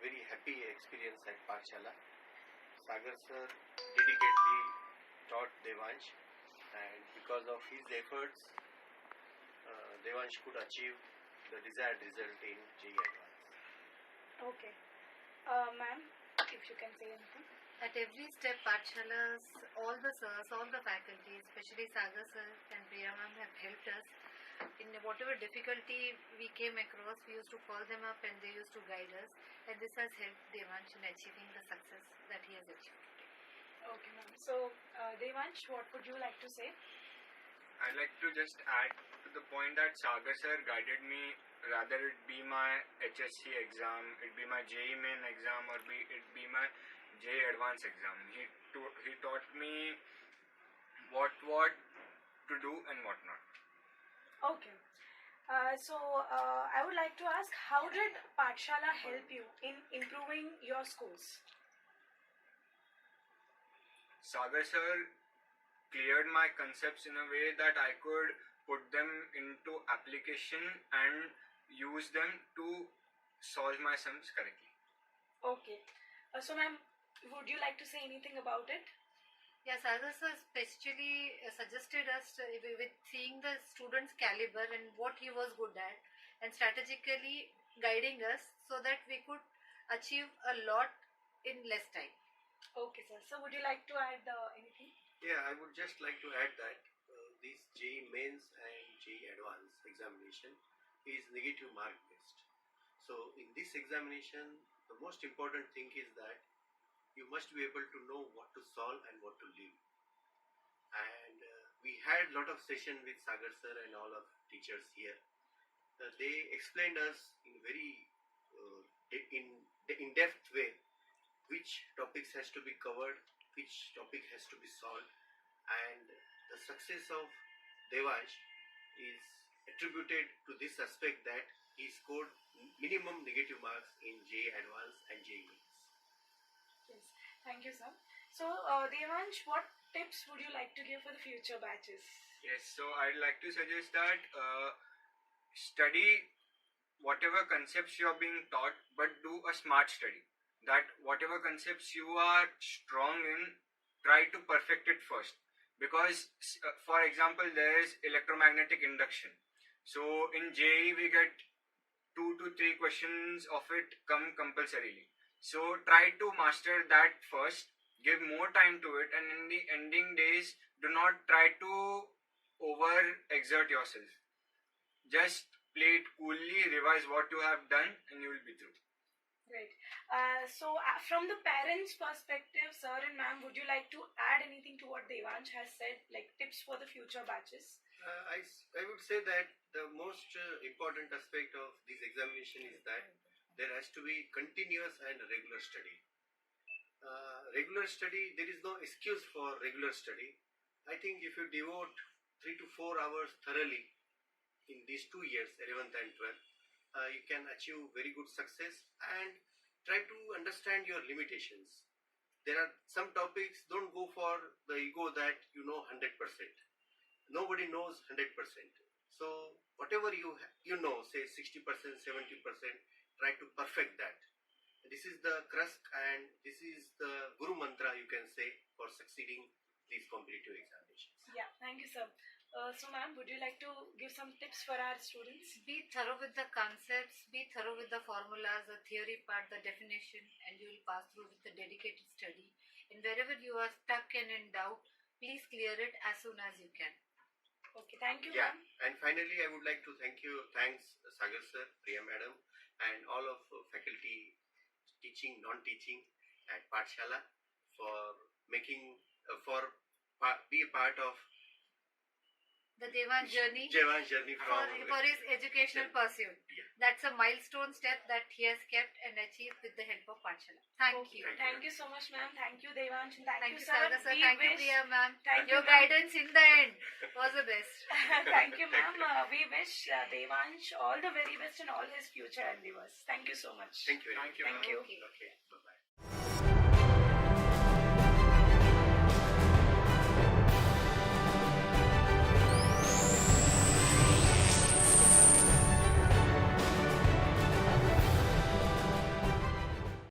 very happy experience at Pathshala. Sagar sir dedicatedly taught Devansh, and because of his efforts, Devansh could achieve the desired result in JEE Advance. Okay. Ma'am, if you can say anything. At every step, Pathshalas, all the sirs, all the faculty, especially Sagar sir and Priya ma'am have helped us. In whatever difficulty we came across, we used to call them up and they used to guide us. And this has helped Devansh in achieving the success that he has achieved. Okay, ma'am. So, Devansh, what would you like to say? I'd like to just add to the point that Sagar sir guided me, rather it be my HSC exam, it be my JEE main exam, or it be my JEE advanced exam. He taught me what to do and what not. Okay. So, I would like to ask, how did Pathshala help you in improving your scores? Sagar sir cleared my concepts in a way that I could put them into application and use them to solve my sums correctly. Okay. So, ma'am, would you like to say anything about it? Yes, Sagar sir especially suggested us with seeing the student's caliber and what he was good at, and strategically guiding us so that we could achieve a lot in less time. Okay, sir. So, would you like to add anything? Yeah, I would just like to add that this JEE mains and JEE advance examination is negative mark based. So in this examination, the most important thing is that you must be able to know what to solve and what to leave. And we had a lot of session with Sagar sir and all of teachers here. They explained us in very in-depth way which topics has to be covered, which topic has to be solved, and the success of Devansh is attributed to this aspect that he scored minimum negative marks in JEE Advance and JEE Mains. Yes. Thank you, sir. So, Devansh, what tips would you like to give for the future batches? Yes, so I'd like to suggest that study whatever concepts you are being taught, but do a smart study. That whatever concepts you are strong in, try to perfect it first. Because, for example, there is electromagnetic induction. So in JEE we get 2 to 3 questions of it come compulsorily. So try to master that first, give more time to it, and in the ending days, do not try to over-exert yourself. Just play it coolly, revise what you have done, and you will be through. Great. So, from the parents' perspective, sir and ma'am, would you like to add anything to what Devansh has said, like tips for the future batches? I would say that the most important aspect of this examination is that there has to be continuous and regular study. Regular study, there is no excuse for regular study. I think if you devote 3 to 4 hours thoroughly in these 2 years, 11th and 12th, you can achieve very good success, and try to understand your limitations. There are some topics, don't go for the ego that you know 100%. Nobody knows 100%. So whatever you know, say 60%, 70%, try to perfect that. This is the crux, and this is the Guru Mantra, you can say, for succeeding these competitive examinations. Yeah, thank you, sir. So, ma'am, would you like to give some tips for our students? Be thorough with the concepts, be thorough with the formulas, the theory part, the definition, and you will pass through with the dedicated study. And wherever you are stuck and in doubt, please clear it as soon as you can. Okay, thank you, Yeah, ma'am. and finally, I would like to thanks Sagar sir, Priya madam, and all of faculty, teaching, non-teaching at Pathshala for making, be a part of The Devansh journey Devansh journey for his educational pursuit. Yeah. That's a milestone step that he has kept and achieved with the help of Pathshala. Thank you. Thank you so much, ma'am. Thank you, Devansh. And Thank you, sir. Sagar sir. We Thank you, wish- Priya ma'am. Thank Your you, ma'am. guidance in the end was the best. Thank you, ma'am. We wish Devansh all the very best in all his future endeavors. Thank you so much. Thank you very much. Thank you, Thank ma'am. you. Okay. Okay, bye-bye.